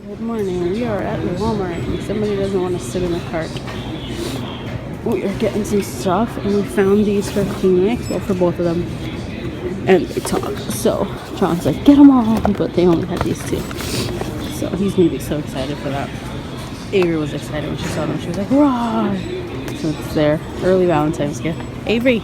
Good morning. We are at Walmart and somebody doesn't want to sit in the cart. We are getting some stuff and we found these for Phoenix, well, for both of them. And they talk. So John's like, get them all, but they only had these two. So he's gonna be so excited for that. Avery was excited when she saw them. She was like, "Raw!" So it's their early Valentine's gift. Avery,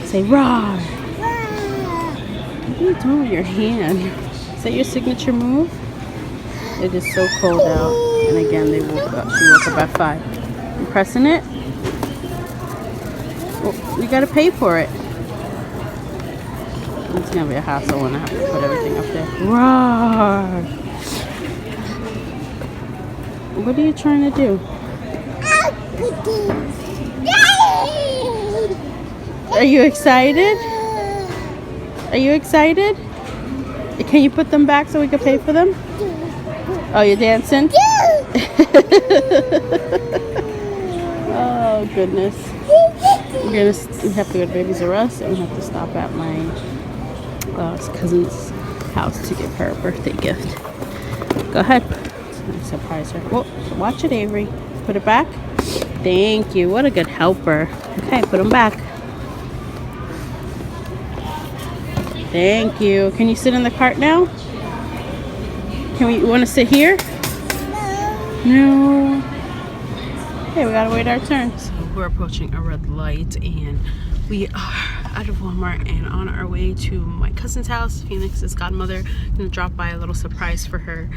say "Raw!" What are you doing with your hand? Is that your signature move? It is so cold out. And again, they woke up. She woke up at 5. You pressing it? Well, you gotta pay for it. It's gonna be a hassle when I have to put everything up there. Roar! What are you trying to do? Are you excited? Are you excited? Can you put them back so we can pay for them? Oh, you're dancing? Oh, goodness. We have to go to Babies R Us and we have to stop at my cousin's house to give her a birthday gift. Go ahead. Surprise her. Whoa, watch it, Avery. Put it back. Thank you. What a good helper. Okay, put them back. Thank you. Can you sit in the cart now? You want to sit here? No. Okay, we gotta wait our turn. So we're approaching a red light and we are out of Walmart and on our way to my cousin's house, Phoenix's godmother. I'm gonna drop by a little surprise for her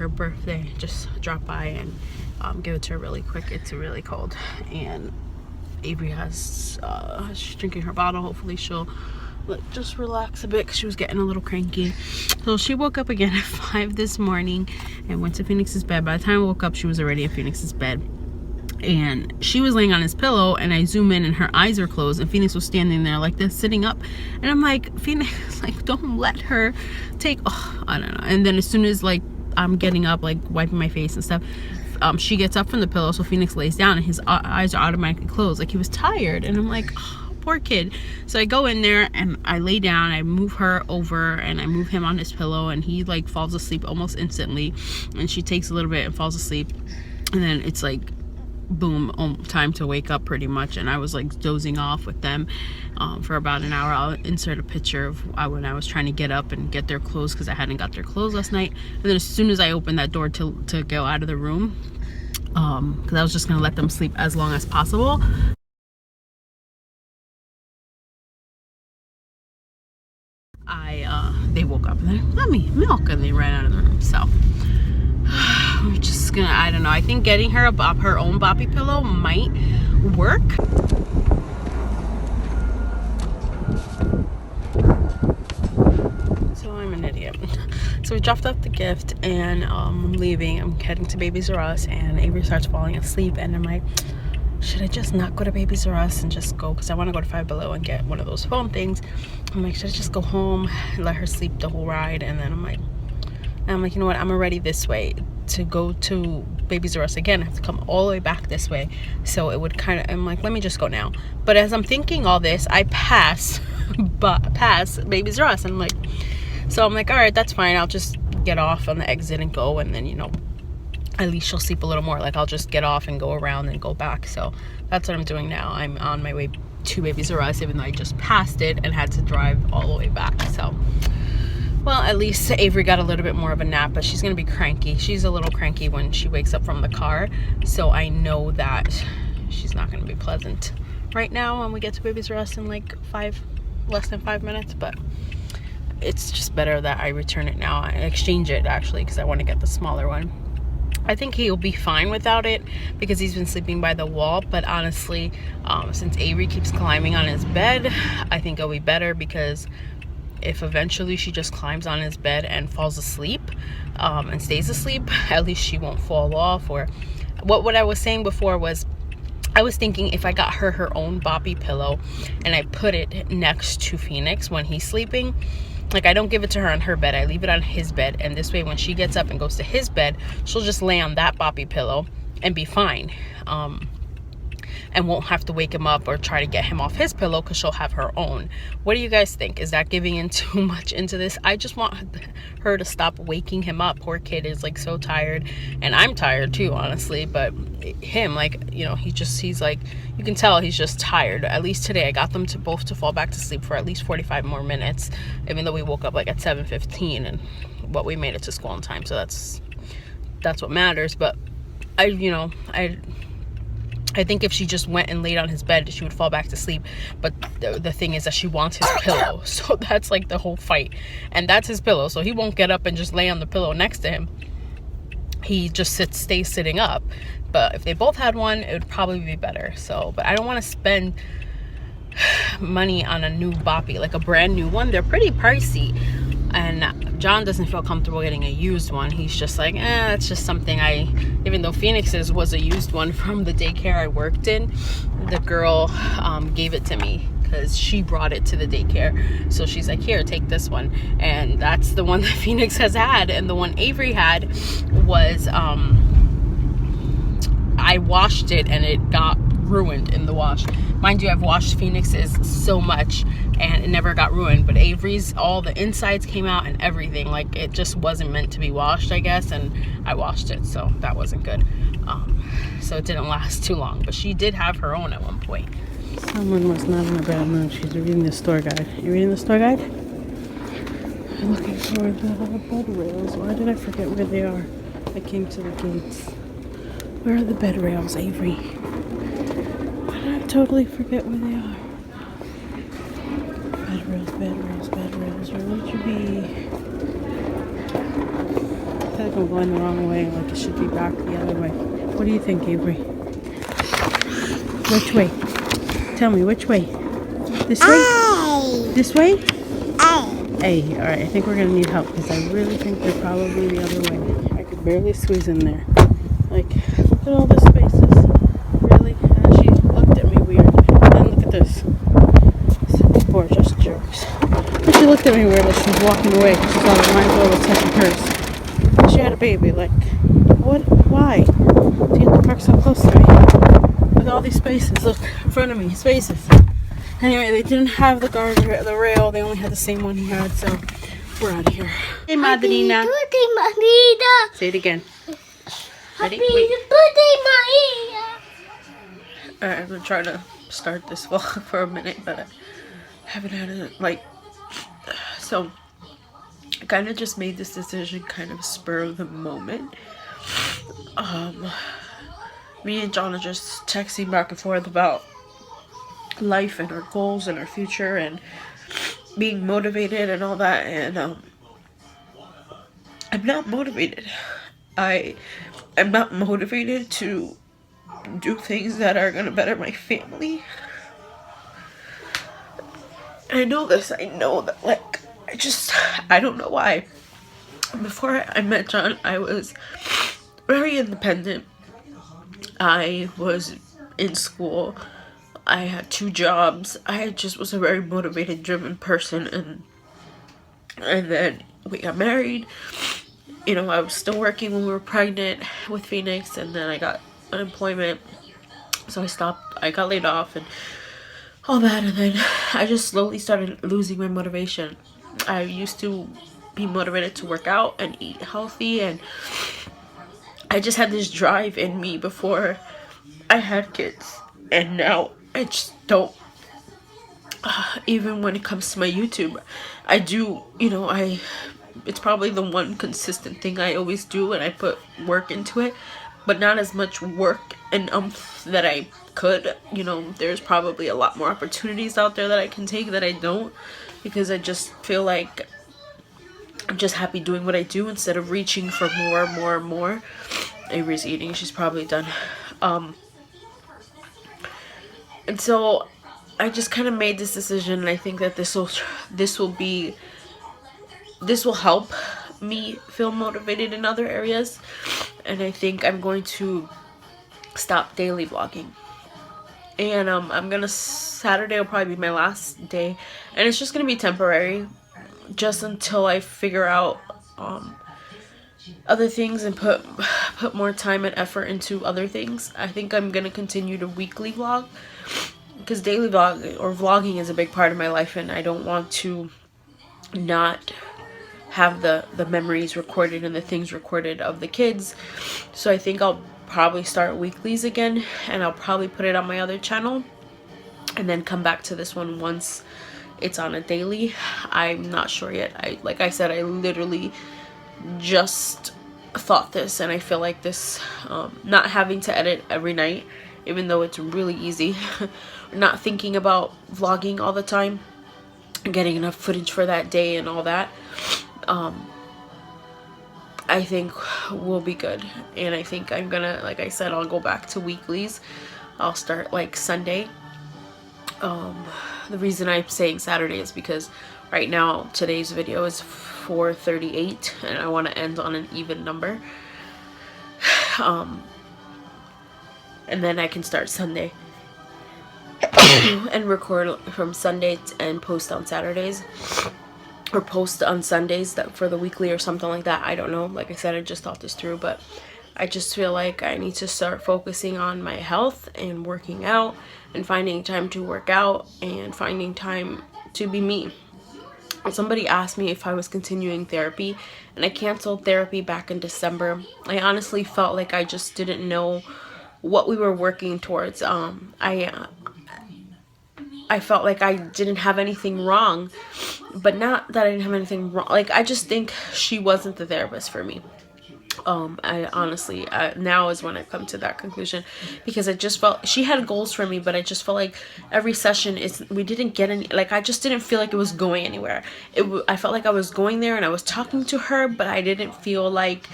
birthday. Just drop by and give it to her really quick. It's really cold and Avery she's drinking her bottle. Hopefully she'll just relax a bit because she was getting a little cranky. So she woke up again at 5 this morning and went to Phoenix's bed. By the time I woke up, she was already at Phoenix's bed. And she was laying on his pillow and I zoom in and her eyes are closed and Phoenix was standing there like this, sitting up. And I'm like, Phoenix, like, don't let her take, I don't know. And then as soon as like I'm getting up, like wiping my face and stuff, she gets up from the pillow. So Phoenix lays down and his eyes are automatically closed. Like he was tired. And I'm like, poor kid. So I go in there and I lay down, I move her over and I move him on his pillow and he like falls asleep almost instantly. And she takes a little bit and falls asleep. And then it's like, boom, time to wake up pretty much. And I was like dozing off with them for about an hour. I'll insert a picture of when I was trying to get up and get their clothes because I hadn't got their clothes last night. And then as soon as I opened that door to go out of the room, because I was just gonna let them sleep as long as possible, they woke up and they're like, "Mommy, milk," and they ran out of the room. So we're just gonna, I don't know, I think getting her her own boppy pillow might work. So I'm an idiot. So we dropped off the gift and I'm leaving. I'm heading to Babies R Us and Avery starts falling asleep and I'm like, should I just not go to Babies R Us and just go, because I want to go to Five Below and get one of those phone things. I'm like, should I just go home and let her sleep the whole ride? And then I'm like, you know what, I'm already this way. To go to Babies R Us again, I have to come all the way back this way. So it would kind of, I'm like, let me just go now. But as I'm thinking all this, I pass Babies R Us and I'm like, so I'm like, all right, that's fine. I'll just get off on the exit and go, and then, you know, at least she'll sleep a little more. Like I'll just get off and go around and go back. So that's what I'm doing now. I'm on my way to Babies R Us, even though I just passed it and had to drive all the way back. So, well, at least Avery got a little bit more of a nap, but she's gonna be cranky. She's a little cranky when she wakes up from the car. So I know that she's not gonna be pleasant right now when we get to Babies R Us in like less than 5 minutes, but it's just better that I return it now. I exchange it actually, because I want to get the smaller one. I think he'll be fine without it because he's been sleeping by the wall, but honestly, since Avery keeps climbing on his bed, I think it'll be better, because if eventually she just climbs on his bed and falls asleep and stays asleep, at least she won't fall off. Or what I was saying before was, I was thinking if I got her own boppy pillow and I put it next to Phoenix when he's sleeping, like I don't give it to her on her bed, I leave it on his bed, and this way when she gets up and goes to his bed, she'll just lay on that boppy pillow and be fine. And and won't have to wake him up or try to get him off his pillow because she'll have her own. What do you guys think? Is that giving in too much into this? I just want her to stop waking him up. Poor kid is like so tired, and I'm tired too, honestly. But him, like, you know, he's like, you can tell he's just tired. At least today I got them to both to fall back to sleep for at least 45 more minutes, even though we woke up like at 7:15, and we made it to school on time, so that's what matters. But I think if she just went and laid on his bed, she would fall back to sleep. But the thing is that she wants his pillow, so that's like the whole fight. And that's his pillow, so he won't get up and just lay on the pillow next to him. He just stays sitting up. But if they both had one, it would probably be better. So, but I don't want to spend money on a new boppy, like a brand new one. They're pretty pricey, and John doesn't feel comfortable getting a used one. He's just like, that's just something even though Phoenix's was a used one from the daycare I worked in, the girl gave it to me because she brought it to the daycare. So she's like, here, take this one. And that's the one that Phoenix has had. And the one Avery had was I washed it and it got ruined in the wash. Mind you, I've washed Phoenix's so much and it never got ruined, but Avery's, all the insides came out and everything. Like, it just wasn't meant to be washed, I guess, and I washed it, so that wasn't good. So it didn't last too long, but she did have her own at one point. Someone was not in a bad mood. She's reading the store guide. You reading the store guide? I'm looking for the bed rails. Why did I forget where they are? I came to the gates. Where are the bed rails, Avery? Why did I totally forget where they are? Bed rails, bed rails, bed rails. Where would you be? I feel like I'm going the wrong way. Like it should be back the other way. What do you think, Avery? Which way? Tell me, which way? This way? Aye. This way? Hey, alright, I think we're going to need help because I really think they're probably the other way. I could barely squeeze in there. Like, look at all the spaces. Really? And she looked at me weird. And then look at this. People are just jerks. And she looked at me weird as she was walking away because she thought it might as well was touching hers. And she had a baby. Like, what? Why? Do you have to park so close to me? Look at all these spaces. Look, in front of me. Spaces. Anyway, they didn't have the rail. They only had the same one he had, so we're out of here. Hey, Madrina. Happy Madrina. Say it again. Ready? Happy birthday, Maria. Alright, I'm gonna try to start this vlog for a minute, but I haven't had it, like, so I kind of just made this decision kind of spur of the moment. Me and John are just texting back and forth about life and our goals and our future and being motivated and all that, and I'm not motivated. I'm not motivated to do things that are gonna better my family. I know this. I know that, like, I don't know why. Before I met John, I was very independent. I was in school. I had 2 jobs. I just was a very motivated, driven person, and then we got married. You know, I was still working when we were pregnant with Phoenix, and then I got unemployment, so I stopped. I got laid off and all that, and then I just slowly started losing my motivation. I used to be motivated to work out and eat healthy, and I just had this drive in me before I had kids, and now I just don't. Even when it comes to my YouTube, I do, you know, it's probably the one consistent thing I always do, and I put work into it, but not as much work and that I could. You know, there's probably a lot more opportunities out there that I can take that I don't, because I just feel like I'm just happy doing what I do instead of reaching for more. Avery's eating. She's probably done. And so I just kind of made this decision, and I think that this will help me feel motivated in other areas. And I think I'm going to stop daily vlogging, and Saturday will probably be my last day, and it's just gonna be temporary, just until I figure out other things and put more time and effort into other things. I think I'm gonna continue to weekly vlog, because daily vlog or vlogging is a big part of my life, and I don't want to not have the memories recorded and the things recorded of the kids. So I think I'll probably start weeklies again, and I'll probably put it on my other channel and then come back to this one once it's on a daily. I'm not sure yet. Like I said, I literally just thought this, and I feel like this not having to edit every night, even though it's really easy, not thinking about vlogging all the time, getting enough footage for that day and all that, I think will be good. And I think I'm gonna, like I said, I'll go back to weeklies. I'll start like Sunday. The reason I'm saying Saturday is because right now today's video is 4:38 and I want to end on an even number, and then I can start Sunday and record from Sunday and post on Saturdays, or post on Sundays that for the weekly or something like that. I don't know. Like I said, I just thought this through, but I just feel like I need to start focusing on my health and working out and finding time to work out and finding time to be me. Somebody asked me if I was continuing therapy, and I canceled therapy back in December. I honestly felt like I just didn't know what we were working towards. I felt like I didn't have anything wrong, but not that I didn't have anything wrong. Like, I just think she wasn't the therapist for me. I honestly, now is when I come to that conclusion, because I just felt she had goals for me, but I just felt like every session we didn't get any, like, I just didn't feel like it was going anywhere. I felt like I was going there and I was talking to her, but I didn't feel like,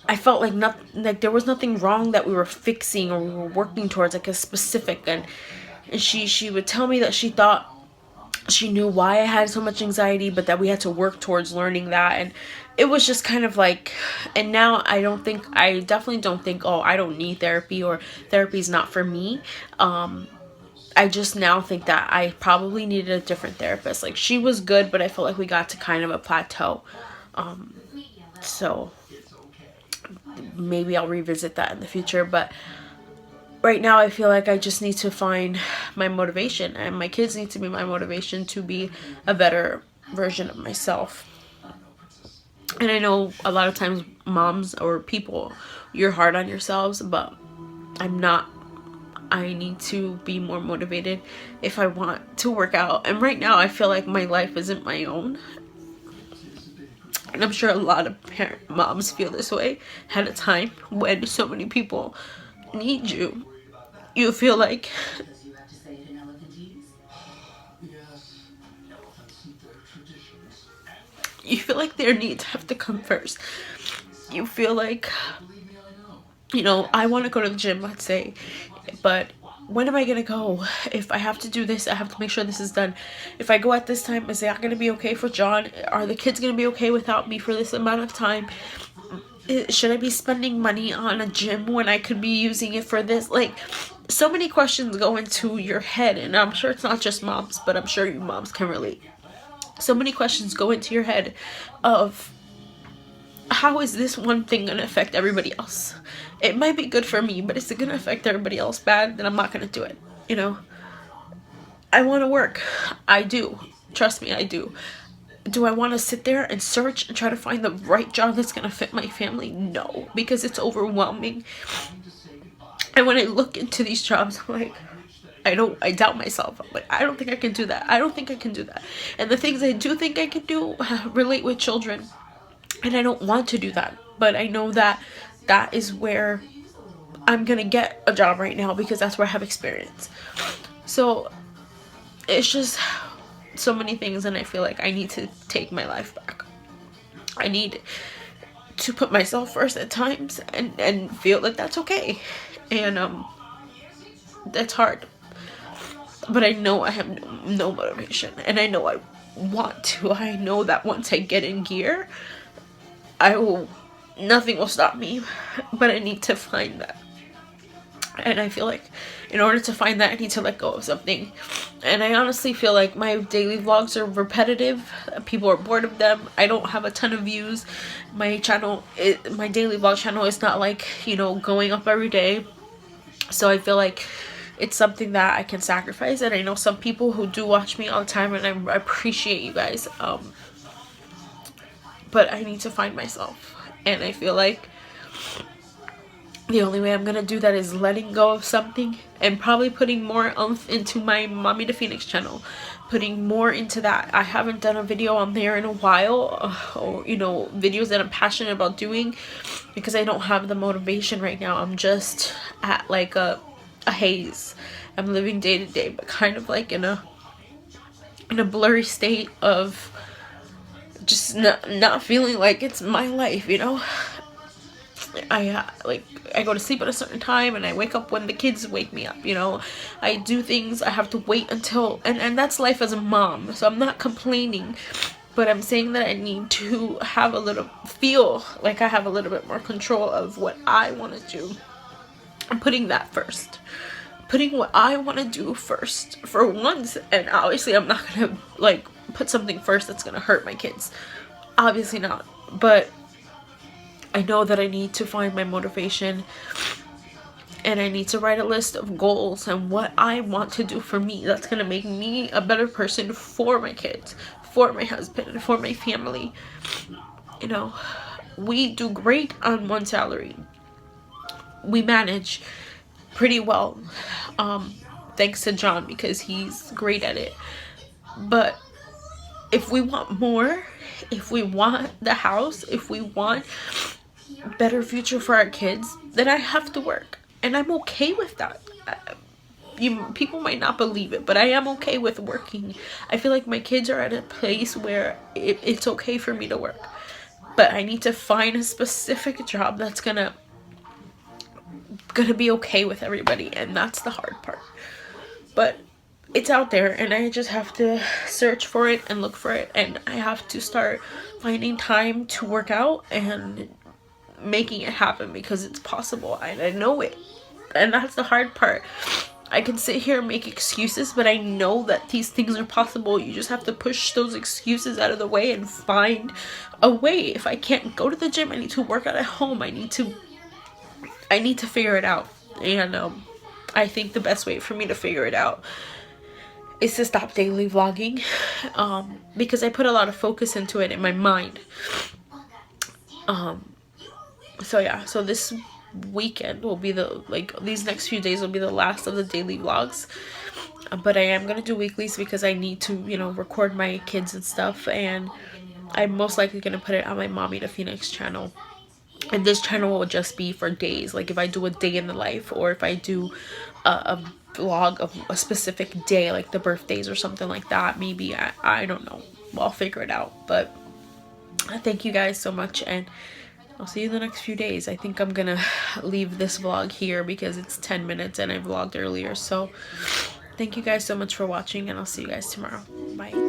I felt like like there was nothing wrong that we were fixing or we were working towards, like a specific, and she would tell me that she thought she knew why I had so much anxiety, but that we had to work towards learning that. And it was just kind of like, and now I definitely don't think, oh, I don't need therapy or therapy's not for me. I just now think that I probably needed a different therapist. Like, she was good, but I felt like we got to kind of a plateau. So maybe I'll revisit that in the future, but right now I feel like I just need to find my motivation, and my kids need to be my motivation to be a better version of myself. And I know a lot of times moms or people, you're hard on yourselves, but I'm not. I need to be more motivated if I want to work out. And right now I feel like my life isn't my own. And I'm sure a lot of moms feel this way at a time when so many people need you. You feel like their needs have to come first. You feel like, you know, I want to go to the gym, let's say, but when am I gonna go? If I have to do this, I have to make sure this is done. If I go at this time, is that gonna be okay for John? Are the kids gonna be okay without me for this amount of time? Should I be spending money on a gym when I could be using it for this? Like, so many questions go into your head, and I'm sure it's not just moms, but I'm sure you moms can relate. So many questions go into your head of, how is this one thing going to affect everybody else? It might be good for me, but is it going to affect everybody else bad? Then I'm not going to do it, you know? I want to work. I do. Trust me, I do. Do I want to sit there and search and try to find the right job that's going to fit my family? No, because it's overwhelming. And when I look into these jobs, I'm like, I doubt myself. I'm like, I don't think I can do that. I don't think I can do that. And the things I do think I can do relate with children. And I don't want to do that. But I know that that is where I'm going to get a job right now, because that's where I have experience. So it's just so many things, and I feel like I need to take my life back. I need to put myself first at times and feel that that's okay. And that's hard. But I know I have no motivation, and I know I want to. I know that once I get in gear, nothing will stop me. But I need to find that. And I feel like in order to find that, I need to let go of something. And I honestly feel like my daily vlogs are repetitive. People are bored of them. I don't have a ton of views. My channel, my daily vlog channel is not like, you know, going up every day. So I feel like it's something that I can sacrifice. And I know some people who do watch me all the time, and I appreciate you guys. But I need to find myself. And I feel like the only way I'm gonna do that is letting go of something and probably putting more oomph into my Mommy to Phoenix channel. Putting more into that. I haven't done a video on there in a while, or, you know, videos that I'm passionate about doing, because I don't have the motivation right now. I'm just at like a haze. I'm living day to day, but kind of like in a blurry state of just not feeling like it's my life, you know. I go to sleep at a certain time and I wake up when the kids wake me up, you know. I do things, I have to wait until, and that's life as a mom. So I'm not complaining, but I'm saying that I need to have feel like I have a little bit more control of what I want to do. I'm putting that first. Putting what I want to do first for once. And obviously I'm not going to like put something first that's going to hurt my kids. Obviously not. But I know that I need to find my motivation, and I need to write a list of goals and what I want to do for me that's going to make me a better person for my kids, for my husband, for my family. You know, we do great on one salary. We manage pretty well, thanks to John, because he's great at it. But if we want more, if we want the house, if we want better future for our kids, then I have to work, and I'm okay with that. People might not believe it, but I am okay with working. I feel like my kids are at a place where it's okay for me to work, but I need to find a specific job that's gonna be okay with everybody, and that's the hard part. But it's out there, and I just have to search for it and look for it, and I have to start finding time to work out and making it happen, because it's possible, and I know it. And that's the hard part. I can sit here and make excuses, but I know that these things are possible. You just have to push those excuses out of the way and find a way. If I can't go to the gym, I need to work out at home. I need to figure it out. And I think the best way for me to figure it out is to stop daily vlogging, because I put a lot of focus into it in my mind. So yeah, so this weekend will be these next few days will be the last of the daily vlogs, but I am gonna do weeklies because I need to, you know, record my kids and stuff, and I'm most likely gonna put it on my Mommy to Phoenix channel. And this channel will just be for days, like if I do a day in the life, or if I do a vlog of a specific day, like the birthdays or something like that. Maybe I don't know, I'll figure it out. But thank you guys so much, and I'll see you in the next few days. I think I'm gonna leave this vlog here because it's 10 minutes and I vlogged earlier. So thank you guys so much for watching, and I'll see you guys tomorrow. Bye.